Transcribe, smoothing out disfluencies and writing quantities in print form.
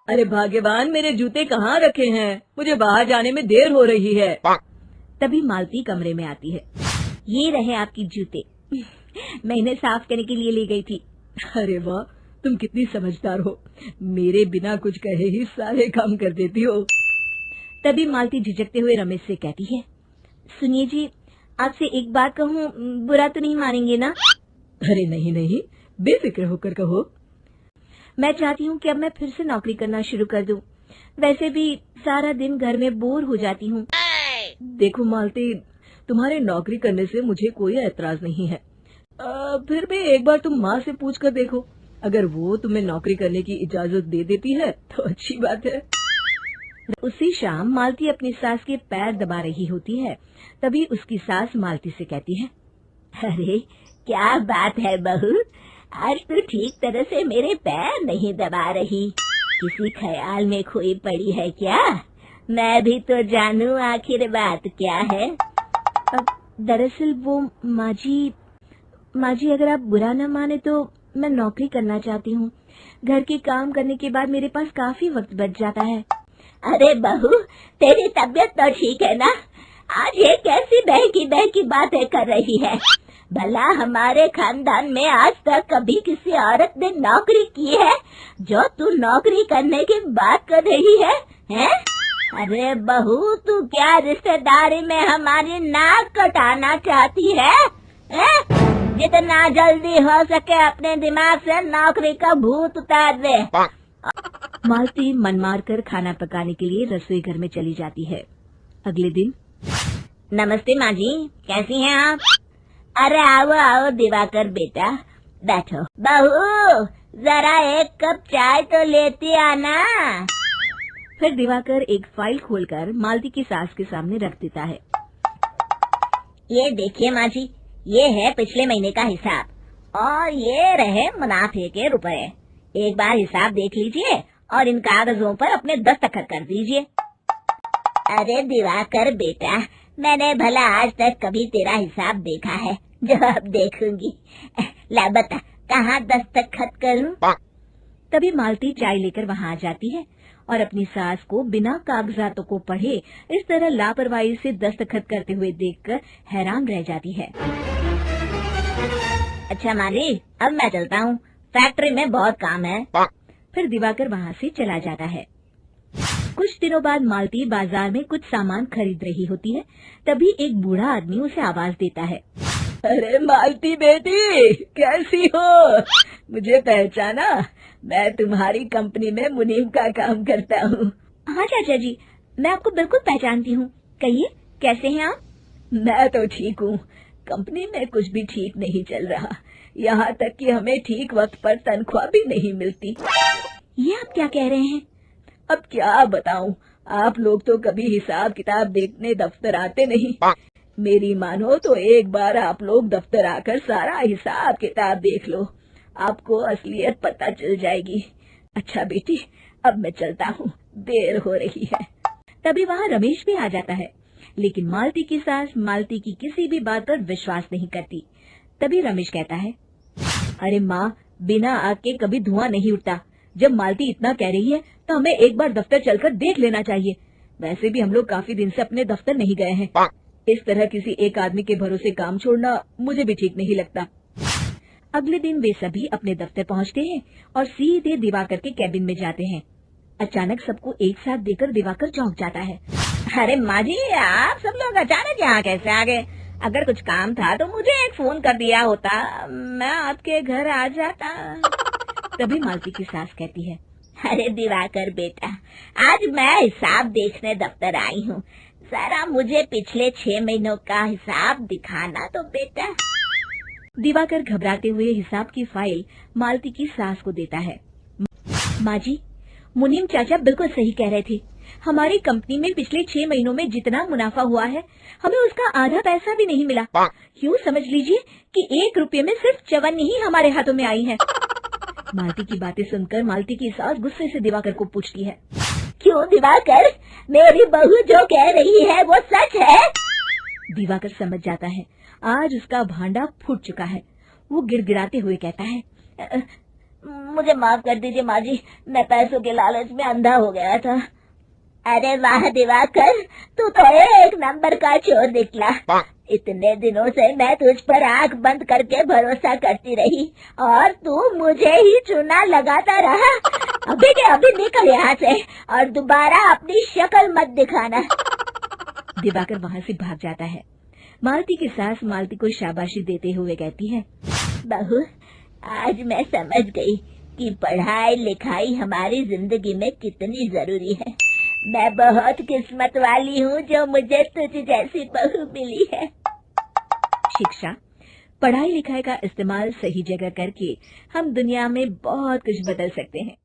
अरे भाग्यवान, मेरे जूते कहाँ रखे हैं? मुझे बाहर जाने में देर हो रही है। तभी मालती कमरे में आती है। ये रहे आपकी जूते। मैं इन्हें साफ करने के लिए ले गई थी। अरे वाह, तुम कितनी समझदार हो। मेरे बिना कुछ कहे ही सारे काम कर देती हो। तभी मालती झिझकते हुए रमेश से कहती है, सुनिए जी, आपसे एक बात कहूँ, बुरा तो नहीं मानेंगे ना? अरे नहीं नहीं, बेफिक्र होकर कहो। मैं चाहती हूँ कि अब मैं फिर से नौकरी करना शुरू कर दूँ। वैसे भी सारा दिन घर में बोर हो जाती हूँ। देखो मालती, तुम्हारे नौकरी करने से मुझे कोई ऐतराज नहीं है। फिर भी एक बार तुम माँ से पूछ कर देखो। अगर वो तुम्हें नौकरी करने की इजाजत दे देती है तो अच्छी बात है। उसी शाम मालती अपनी सास के पैर दबा रही होती है। तभी उसकी सास मालती से कहती है, अरे क्या बात है बहू, आज तो ठीक तरह से मेरे पैर नहीं दबा रही। किसी ख्याल में खोई पड़ी है क्या? मैं भी तो जानूं आखिर बात क्या है। दरअसल वो माँ जी अगर आप बुरा न माने तो मैं नौकरी करना चाहती हूँ। घर के काम करने के बाद मेरे पास काफी वक्त बच जाता है। अरे बहू, तेरी तबीयत तो ठीक है ना? आज ये कैसी बहकी बातें कर रही है? भला हमारे खानदान में आज तक कभी किसी औरत ने नौकरी की है जो तू नौकरी करने की बात कर रही है, हैं? अरे बहू, तू क्या रिश्तेदारी में हमारी नाक कटाना चाहती है? जितना जल्दी हो सके अपने दिमाग से नौकरी का भूत उतार दे। मालती मन मार कर खाना पकाने के लिए रसोई घर में चली जाती है। अगले दिन, नमस्ते माँ जी, कैसी हैं आप? अरे आओ आओ दिवाकर बेटा, बैठो। बहू, जरा एक कप चाय तो लेती आना। फिर दिवाकर एक फाइल खोलकर मालती की सास के सामने रख देता है। ये देखिए माँ जी, ये है पिछले महीने का हिसाब और ये रहे मुनाफे के रुपए। एक बार हिसाब देख लीजिए और इन कागजों पर अपने दस्तखत कर दीजिए। अरे दिवाकर बेटा, मैंने भला आज तक कभी तेरा हिसाब देखा है जो अब देखूंगी? ला बता, कहाँ दस्तखत करूं? तभी मालती चाय लेकर वहाँ आ जाती है और अपनी सास को बिना कागजातों को पढ़े इस तरह लापरवाही से दस्तखत करते हुए देखकर हैरान रह जाती है। अच्छा माली, अब मैं चलता हूँ, फैक्ट्री में बहुत काम है। फिर दिवाकर वहाँ से चला जाता है। कुछ दिनों बाद मालती बाजार में कुछ सामान खरीद रही होती है। तभी एक बूढ़ा आदमी उसे आवाज देता है, अरे मालती बेटी, कैसी हो? मुझे पहचाना? मैं तुम्हारी कंपनी में मुनीम का काम करता हूँ। हाँ चाचा जी, मैं आपको बिल्कुल पहचानती हूँ। कहिए, कैसे हैं आप? मैं तो ठीक हूँ। कंपनी में कुछ भी ठीक नहीं चल रहा, यहाँ तक कि हमें ठीक वक्त पर तनख्वाह भी नहीं मिलती। ये आप क्या कह रहे हैं? अब क्या बताऊँ, आप लोग तो कभी हिसाब किताब देखने दफ्तर आते नहीं। मेरी मानो तो एक बार आप लोग दफ्तर आकर सारा हिसाब किताब देख लो, आपको असलियत पता चल जाएगी। अच्छा बेटी, अब मैं चलता हूँ, देर हो रही है। तभी वहाँ रमेश भी आ जाता है, लेकिन मालती की सास मालती की किसी भी बात पर विश्वास नहीं करती। तभी रमेश कहता है, अरे माँ, बिना आग के कभी धुआं नहीं उठता। जब मालती इतना कह रही है तो हमें एक बार दफ्तर चलकर देख लेना चाहिए। वैसे भी हम लोग काफी दिन से अपने दफ्तर नहीं गए हैं। इस तरह किसी एक आदमी के भरोसे काम छोड़ना मुझे भी ठीक नहीं लगता। अगले दिन वे सभी अपने दफ्तर पहुंचते हैं और सीधे दिवाकर के कैबिन में जाते हैं। अचानक सबको एक साथ देखकर दिवाकर चौंक जाता है। अरे माँ जी, आप सब लोग अचानक यहाँ कैसे आ गए? अगर कुछ काम था तो मुझे एक फोन कर दिया होता, मैं आपके घर आ जाता। तभी मालती की सास कहती है, अरे दिवाकर बेटा, आज मैं हिसाब देखने दफ्तर आई हूँ, जरा मुझे पिछले 6 महीनों का हिसाब दिखाना तो बेटा। दिवाकर घबराते हुए हिसाब की फाइल मालती की सास को देता है। माँ जी, मुनीम चाचा बिल्कुल सही कह रहे थे। हमारी कंपनी में पिछले 6 महीनों में जितना मुनाफा हुआ है, हमें उसका आधा पैसा भी नहीं मिला। यूँ समझ लीजिए कि 1 रुपये में सिर्फ चवन्नी ही हमारे हाथों में आई है। मालती की बातें सुनकर मालती की सास गुस्से से दिवाकर को पूछती है, क्यों दिवाकर, मेरी बहू जो कह रही है वो सच है? दिवाकर समझ जाता है आज उसका भांडा फूट चुका है। वो गिड़गिड़ाते हुए कहता है, मुझे माफ कर दीजिए माँ जी, मैं पैसों के लालच में अंधा हो गया था। अरे वाह दिवाकर, तू तो एक नंबर का चोर निकला। इतने दिनों से मैं तुझ पर आंख बंद करके भरोसा करती रही और तू मुझे ही चूना लगाता रहा। अभी के अभी निकल यहाँ से और दोबारा अपनी शक्ल मत दिखाना। दिवाकर वहाँ से भाग जाता है। मालती की सास मालती को शाबाशी देते हुए कहती है, बहू, आज मैं समझ गई कि पढ़ाई लिखाई हमारी जिंदगी में कितनी जरूरी है। मैं बहुत किस्मत वाली हूँ जो मुझे तुझ जैसी बहू मिली है। शिक्षा, पढ़ाई लिखाई का इस्तेमाल सही जगह करके हम दुनिया में बहुत कुछ बदल सकते हैं।